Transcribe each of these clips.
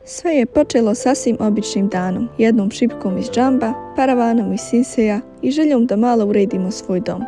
Sve je počelo sasvim običnim danom, jednom šipkom iz džamba, paravanom iz Sinseja i željom da malo uredimo svoj dom.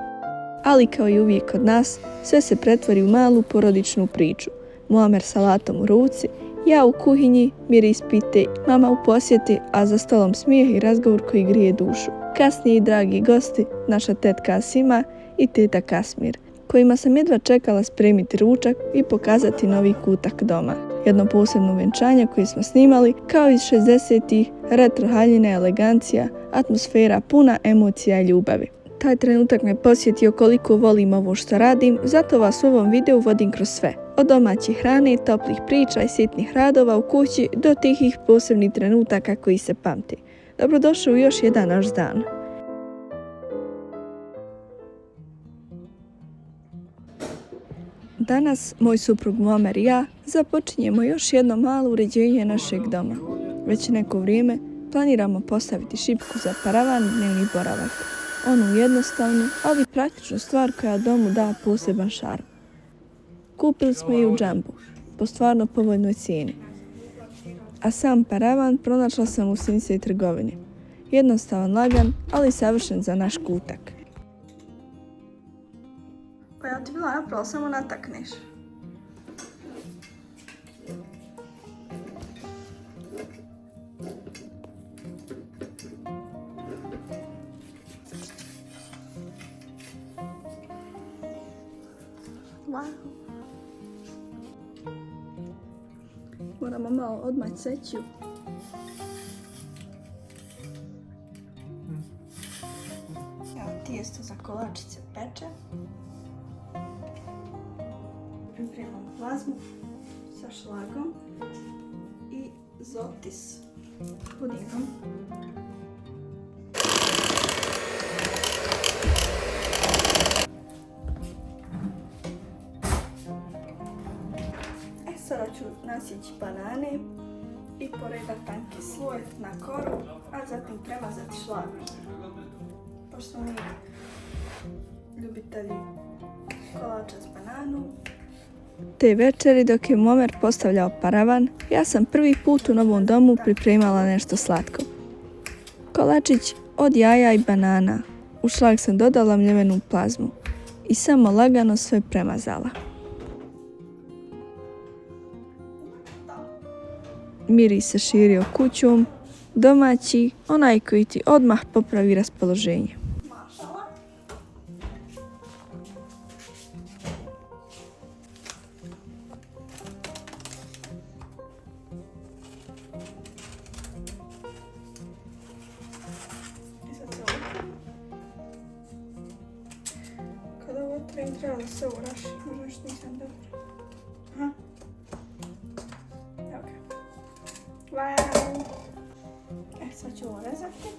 Ali kao i uvijek kod nas, sve se pretvori u malu porodičnu priču. Muamer salatom u ruci, ja u kuhinji, miris pite, mama u posjeti, a za stolom smijeh i razgovor koji grije dušu. Kasnije i dragi gosti, naša tetka Asima i teta Kasmir, kojima sam jedva čekala spremiti ručak i pokazati novi kutak doma. Jedno posebno vjenčanje koje smo snimali, kao iz 60-ih, retro haljina, elegancija, atmosfera puna emocija i ljubavi. Taj trenutak me posjetio koliko volim ovo što radim, zato vas u ovom videu vodim kroz sve. Od domaće hrane, toplih priča i sitnih radova u kući do tihih posebnih trenutaka koji se pamti. Dobrodošao u još jedan naš dan. Danas moj suprug Muamer i ja započinjemo još jedno malo uređenje našeg doma. Već neko vrijeme planiramo postaviti šipku za paravan i dnevni boravak. Onu jednostavnu, ali praktičnu stvar koja domu da poseban šarm. Kupili smo je u džambu, po stvarno povoljnoj cijeni. A sam paravan pronašla sam u Sinsej trgovini. Jednostavan, lagan, ali savršen za naš kutak. Pa ja ti bila napravo samo natakneš. Wow. Moramo malo odmah seću. Evo tijesto za kolačice peče. Pripremamo plazmu sa šlagom i zotis budinom. Sada ću nasjeći banane i poredati tanki sloj na koru, a zatim premazati šlagom. Pošto smo mi ljubitelji kolača s bananom. Te večeri dok je Muamer postavljao paravan, ja sam prvi put u novom domu pripremala nešto slatko. Kolačić od jaja i banana. U šlag sam dodala mljevenu plazmu i samo lagano sve premazala. Miris se širio kućom, domaći, onaj koji ti odmah popravi raspoloženje. Kada ovo treba da se uraši, možda još nisam dobro. Aha. Wow. Sad ću ovo rezati.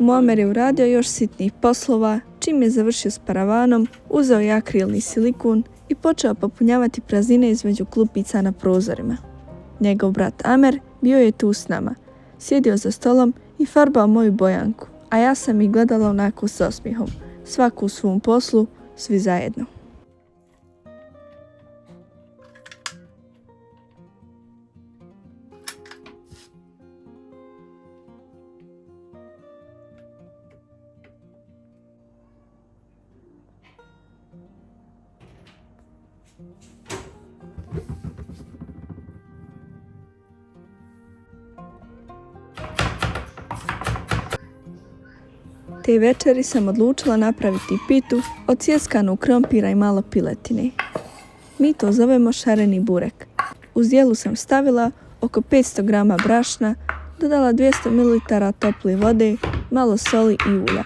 Muamer je uradio još sitnih poslova, čim je završio s paravanom, uzeo je akrilni silikon i počeo popunjavati praznine između klupica na prozorima. Njegov brat Amer bio je tu s nama, sjedio za stolom i farbao moju bojanku, a ja sam ih gledala onako s osmijehom, svaku u svom poslu, svi zajedno. Te večeri sam odlučila napraviti pitu od sjeskanog krompira i malo piletine. Mi to zovemo šareni burek. Uz jelu sam stavila oko 500 grama brašna, dodala 200 ml tople vode, malo soli i ulja.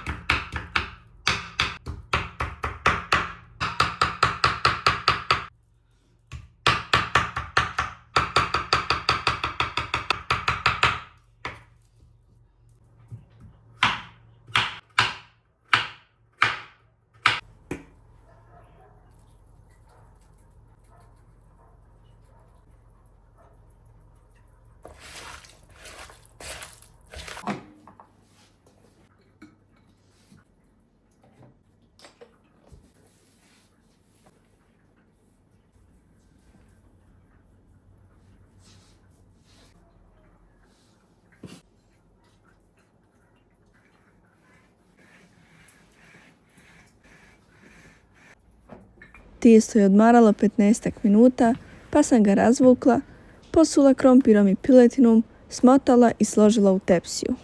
Tijesto je odmaralo 15 minuta, pa sam ga razvukla, posula krompirom i piletinom, smotala i složila u tepsiju.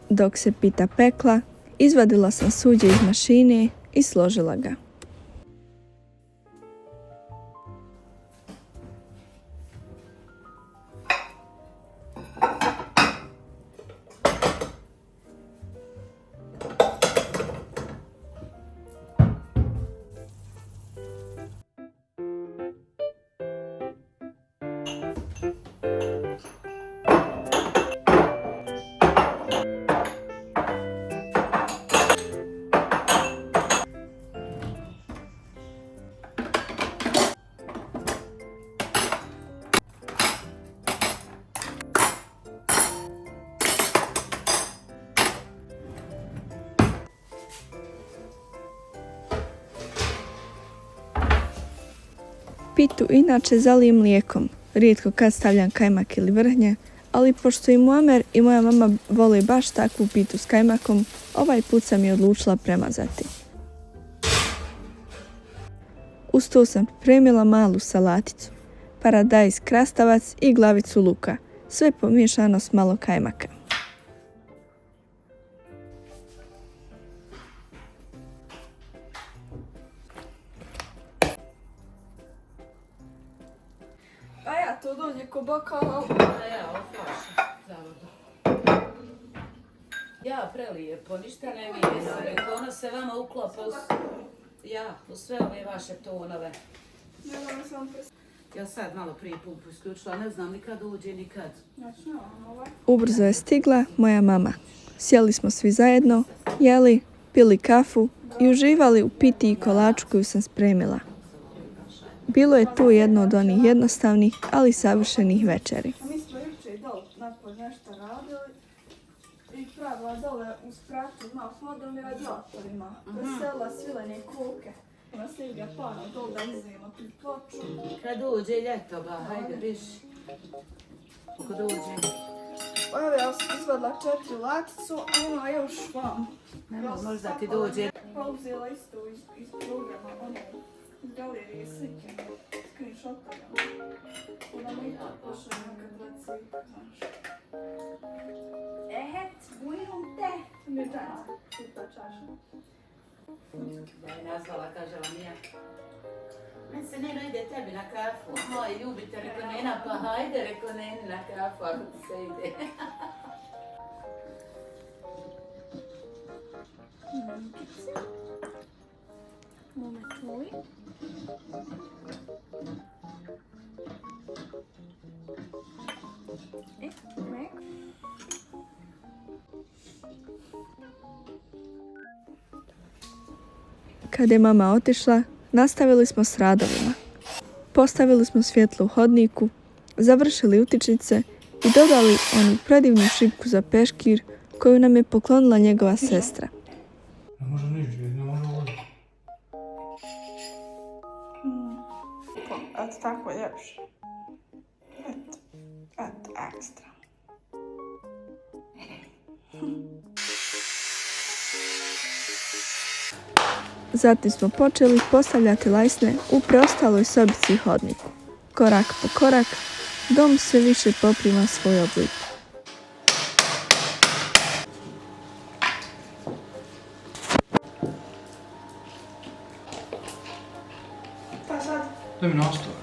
Dok se pita pekla, izvadila sam suđe iz mašine i složila ga. Pitu inače zalijem mlijekom, rijetko kad stavljam kajmak ili vrhnje, ali pošto i Muamer i moja mama vole baš takvu pitu s kajmakom, ovaj put sam je odlučila premazati. Uz to sam pripremila malu salaticu, paradajz, krastavac i glavicu luka, sve pomiješano s malo kajmaka. A ja to dođe ko bokal. Ja prelijepo, ništa ne vidim, nego ono se vama uklopa u sve ove vaše tonove. Ja sad malo prije pumpu isključila, ne znam ni kad uđe, ni kad. Ubrzo je stigla moja mama. Sjeli smo svi zajedno, jeli, pili kafu i uživali u piti i kolaču koju sam spremila. Bilo je tu jedno od onih jednostavnih, ali savršenih večeri. Mi smo jučer dole napoj nešto radili i pravila dole u spratu s vodom i radijatorima. Preselila svilene kuke. Na Silvija pana dole da izvijemo tu ploču. Kad uđe ljeto, ba, hajde, viš. Kad uđe. Evo ja sam izvadila 4 laticu, a ima još vam. Nemo, možda ti dođe. Pa uzela isto iz programa, ono, iz galerije slike, screenshotanja. Ona mi je pošla nekad recita, znaš. Bujom te! Mi je žena, pita čaša. Ja je nazvala, kažela mi ja. Men se Neno ide tebi na kafu. Moj ljubite, reko Nena, pa hajde, reko Neni na kafu, ako ti se ide. Mome tvoj. Mek. Kad je mama otišla, nastavili smo s radovima. postavili smo svjetlo u hodniku, završili utičnice i dodali onu predivnu šipku za peškir koju nam je poklonila njegova sestra. Ne može nič, ne može ovo. Eto, tako je ljepše. Eto, ekstra. Zatim smo počeli postavljati lajsne u preostaloj sobici i hodniku. Korak po korak, dom sve više poprima svoj oblik. Pa sad, Daj mi nastavak.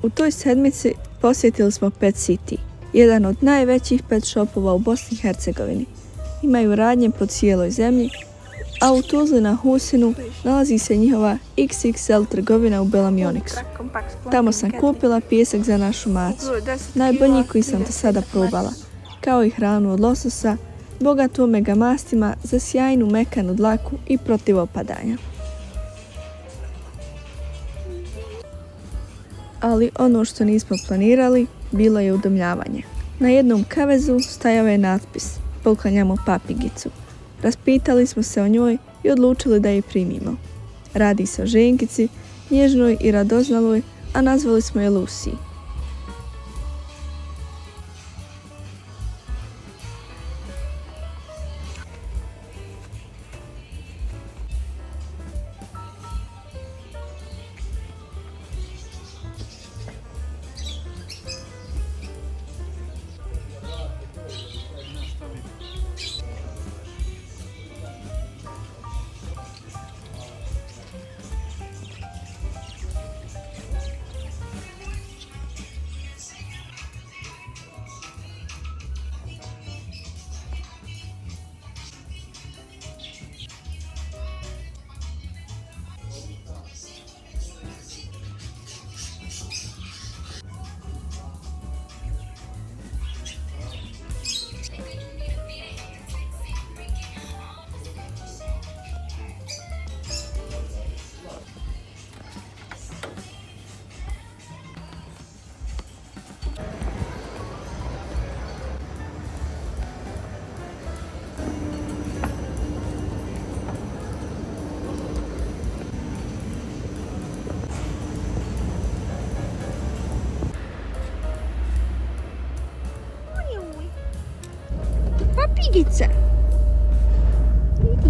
U toj sedmici posjetili smo Pet City, jedan od najvećih pet shopova u Bosni i Hercegovini. Imaju radnje po cijeloj zemlji, a u Tuzli na Husinu nalazi se njihova XXL trgovina u Belam Joniksu. Tamo sam kupila pijesak za našu macu, najbolji koji sam do sada probala, kao i hranu od lososa, bogatu omega mastima za sjajnu mekanu dlaku i protiv opadanja. Ali ono što nismo planirali bilo je udomljavanje. Na jednom kavezu stajao je natpis "Poklanjamo papigicu". Raspitali smo se o njoj i odlučili da je primimo. Radi se o ženkici, nježnoj i radoznaloj, a nazvali smo je Lucy. Papigice!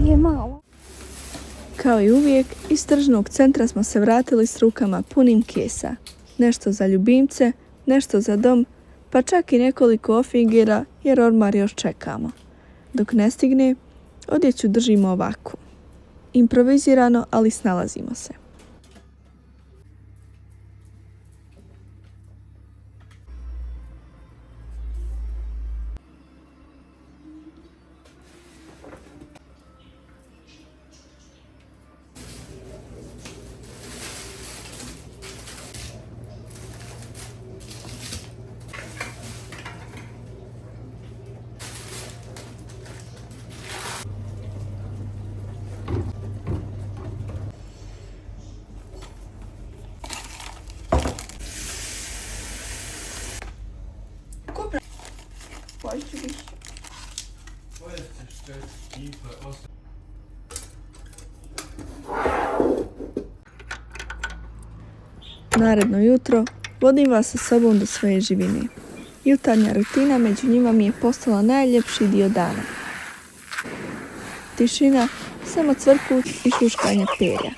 Je malo. Kao i uvijek, iz tržnog centra smo se vratili s rukama punim kesa. Nešto za ljubimce, nešto za dom, pa čak i nekoliko ofingira jer ormar još čekamo. Dok ne stigne, odjeću držimo ovako. Improvizirano, ali snalazimo se. Naredno jutro vodim vas sa sobom do svoje živine. Jutarnja rutina među njima mi je postala najljepši dio dana. Tišina, samo cvrkuć i šuškanje perja.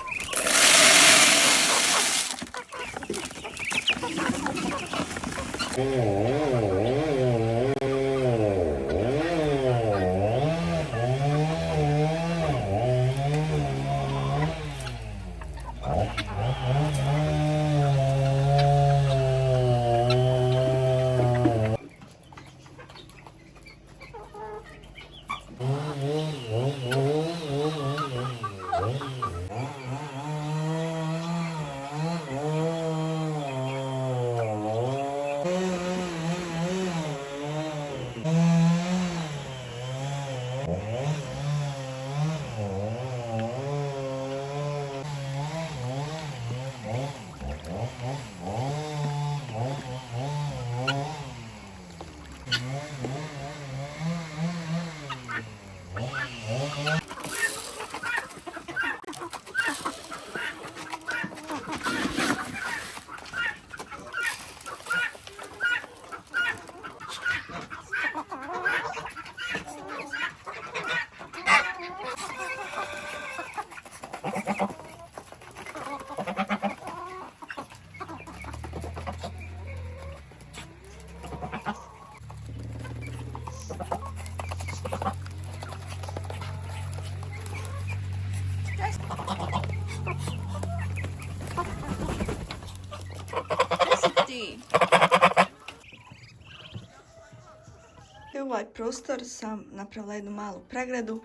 U ovaj prostor sam napravila jednu malu pregradu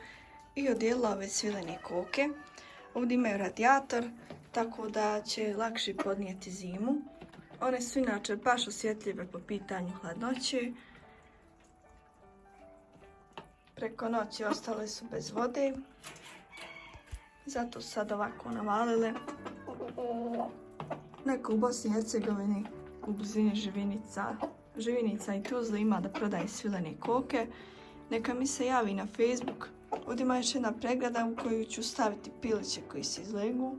i odijelila ove svilene koke. Ovdje imaju radijator, tako da će lakše podnijeti zimu. One su inače baš osjetljive po pitanju hladnoće. Preko noći ostale su bez vode, zato su sad ovako navalile. Neko u Bosni i Hercegovini u blizini Živinica i Tuzli ima da prodaje svilene koke. Neka mi se javi na Facebook. Ovdje ima još jedna pregrada u koju ću staviti piliće koji se izlegu.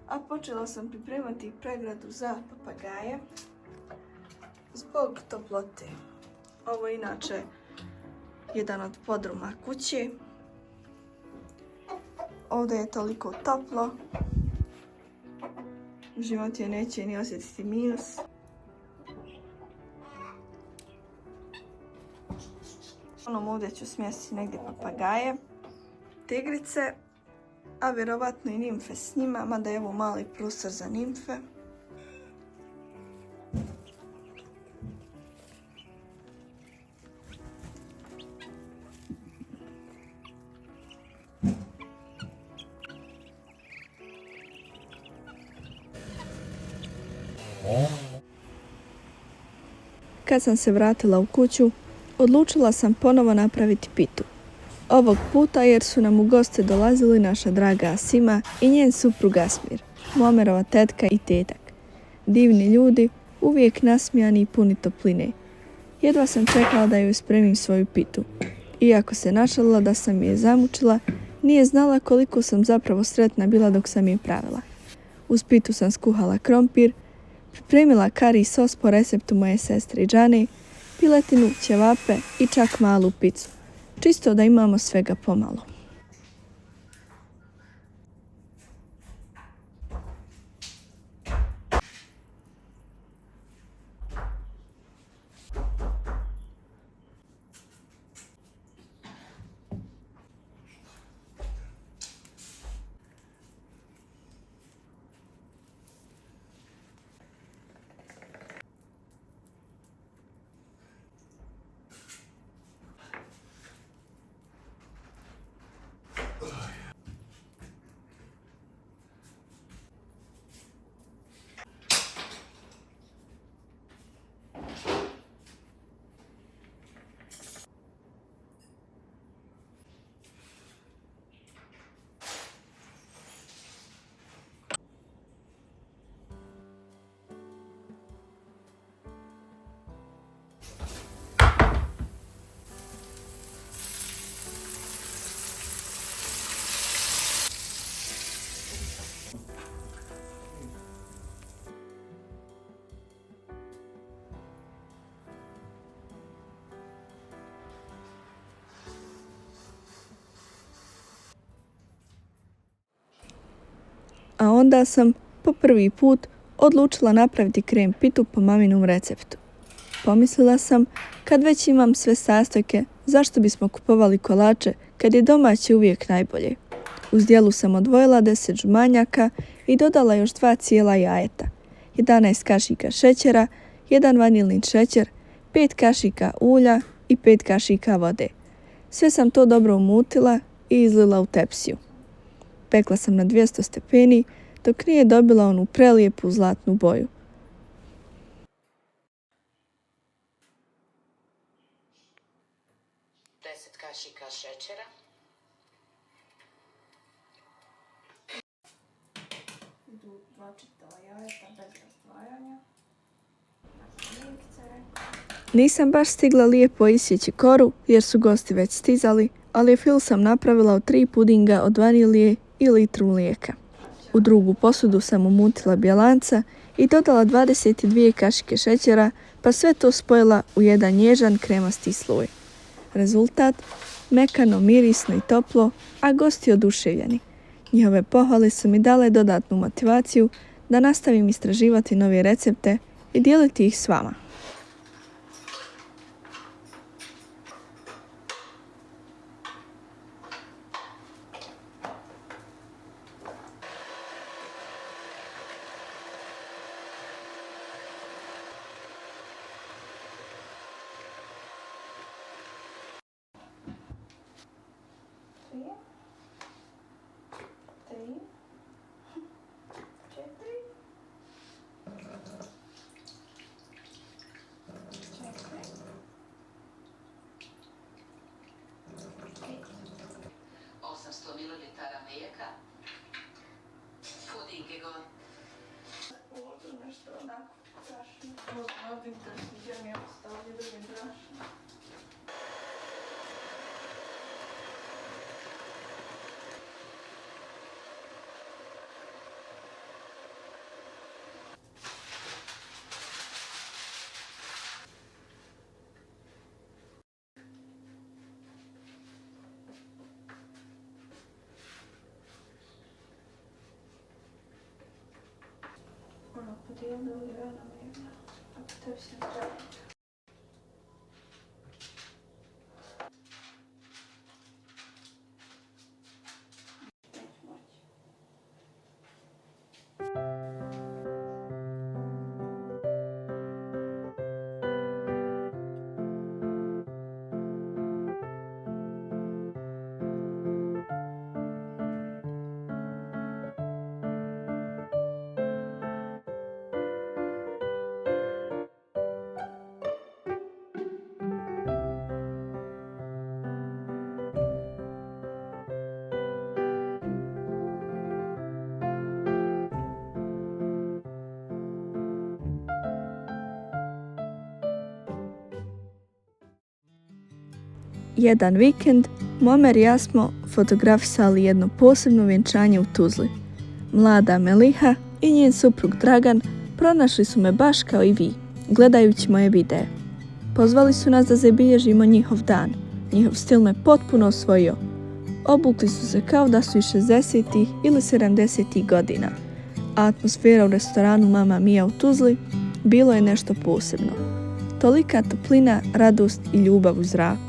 A počela sam pripremati pregradu za papagaje zbog toplote. Ovo je inače jedan od podruma kuće. Ovdje je toliko toplo. Životinje neće ni osjetiti minus. Ovdje ću smjestiti negdje papagaje, tigrice, a vjerovatno i nimfe s njima, mada je ovo mali prostor za nimfe. Kad sam se vratila u kuću, odlučila sam ponovo napraviti pitu. Ovog puta jer su nam u goste dolazili naša draga Asima i njen suprug Asmir, Muamerova tetka i tetak. Divni ljudi, uvijek nasmijani i puni topline. Jedva sam čekala da joj spremim svoju pitu. Iako se našalila da sam je zamučila, nije znala koliko sam zapravo sretna bila dok sam je pravila. Uz pitu sam skuhala krompir, pripremila kari sos po receptu moje sestre Džane, piletinu, ćevape i čak malu picu. Čisto da imamo svega pomalo. onda sam po prvi put odlučila napraviti krem pitu po maminom receptu. Pomislila sam, kad već imam sve sastojke, zašto bismo kupovali kolače kad je domaće uvijek najbolje. U zdjelu sam odvojila 10 žumanjaka i dodala još 2 cijela jajeta, 11 kašika šećera, 1 vanilin šećer, 5 kašika ulja i 5 kašika vode. Sve sam to dobro umutila i izlila u tepsiju. Pekla sam na 200 stepeni dok nije dobila onu prelijepu zlatnu boju. Kašika šećera. Idu 2 čitava jajeta bez razdvajanja. Nisam baš stigla lijepo isjeći koru jer su gosti već stizali, ali fil sam napravila od 3 pudinga od vanilije i litru mlijeka. U drugu posudu sam umutila bjelanca i dodala 22 kašike šećera, pa sve to spojila u jedan nježan kremasti sloj. Rezultat? Mekano, mirisno i toplo, a gosti oduševljeni. Njihove pohvale su mi dale dodatnu motivaciju da nastavim istraživati nove recepte i dijeliti ih s vama. Nešto onako prašno. Ovdje interesni gdje mi je ostavlja drugim prašno. Ono podijelno ili rano mjevno, ako tebi se ne treba. Jedan vikend Momer i ja smo fotografisali jedno posebno vjenčanje u Tuzli. Mlada Meliha i njen suprug Dragan pronašli su me baš kao i vi, gledajući moje videe. Pozvali su nas da zabilježimo njihov dan. Njihov stil me potpuno osvojio. Obukli su se kao da su iz 60-ih ili 70-ih godina, a atmosfera u restoranu Mama Mia u Tuzli bilo je nešto posebno. Tolika toplina, radost i ljubav u zraku.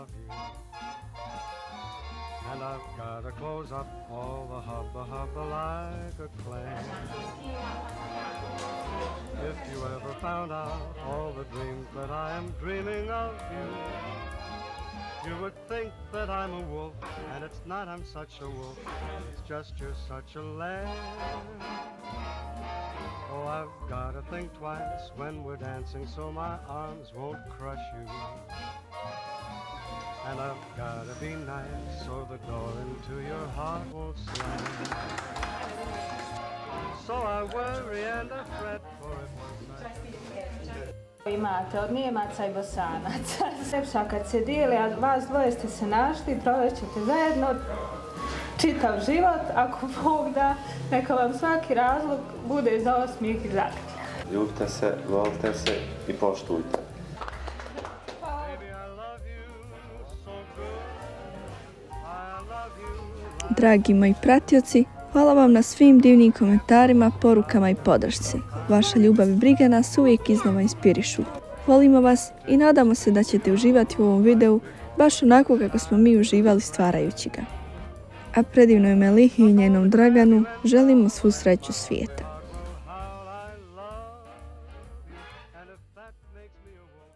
of you. And I've gotta close up all the hubba like a clam. If you ever found out all the dreams that I am dreaming of you, you would think that I'm a wolf, and it's not I'm such a wolf, it's just you're such a lamb. Oh, I've gotta think twice when we're dancing so my arms won't crush you. And I've gotta be nice so the door into your heart won't slam. So I worry and I fret for it once I... Imate od Nijemaca i Bosanaca. Ljepša kad se dijeli, a vas dvoje ste se našli, provest ćete zajedno čitav život, ako Bog da, neka vam svaki razlog bude za osmijeh i zagrlja. Ljubite se, volite se i poštujte. Baby, I love you so good. I love you. Dragi moji pratioci, hvala vam na svim divnim komentarima, porukama i podršci. Vaša ljubav i briga nas uvijek iznova inspirišu. Volimo vas i nadamo se da ćete uživati u ovom videu baš onako kako smo mi uživali stvarajući ga. A predivnoj Melihi i njenom Draganu želimo svu sreću svijeta. How I love you. And if that makes me a wolf,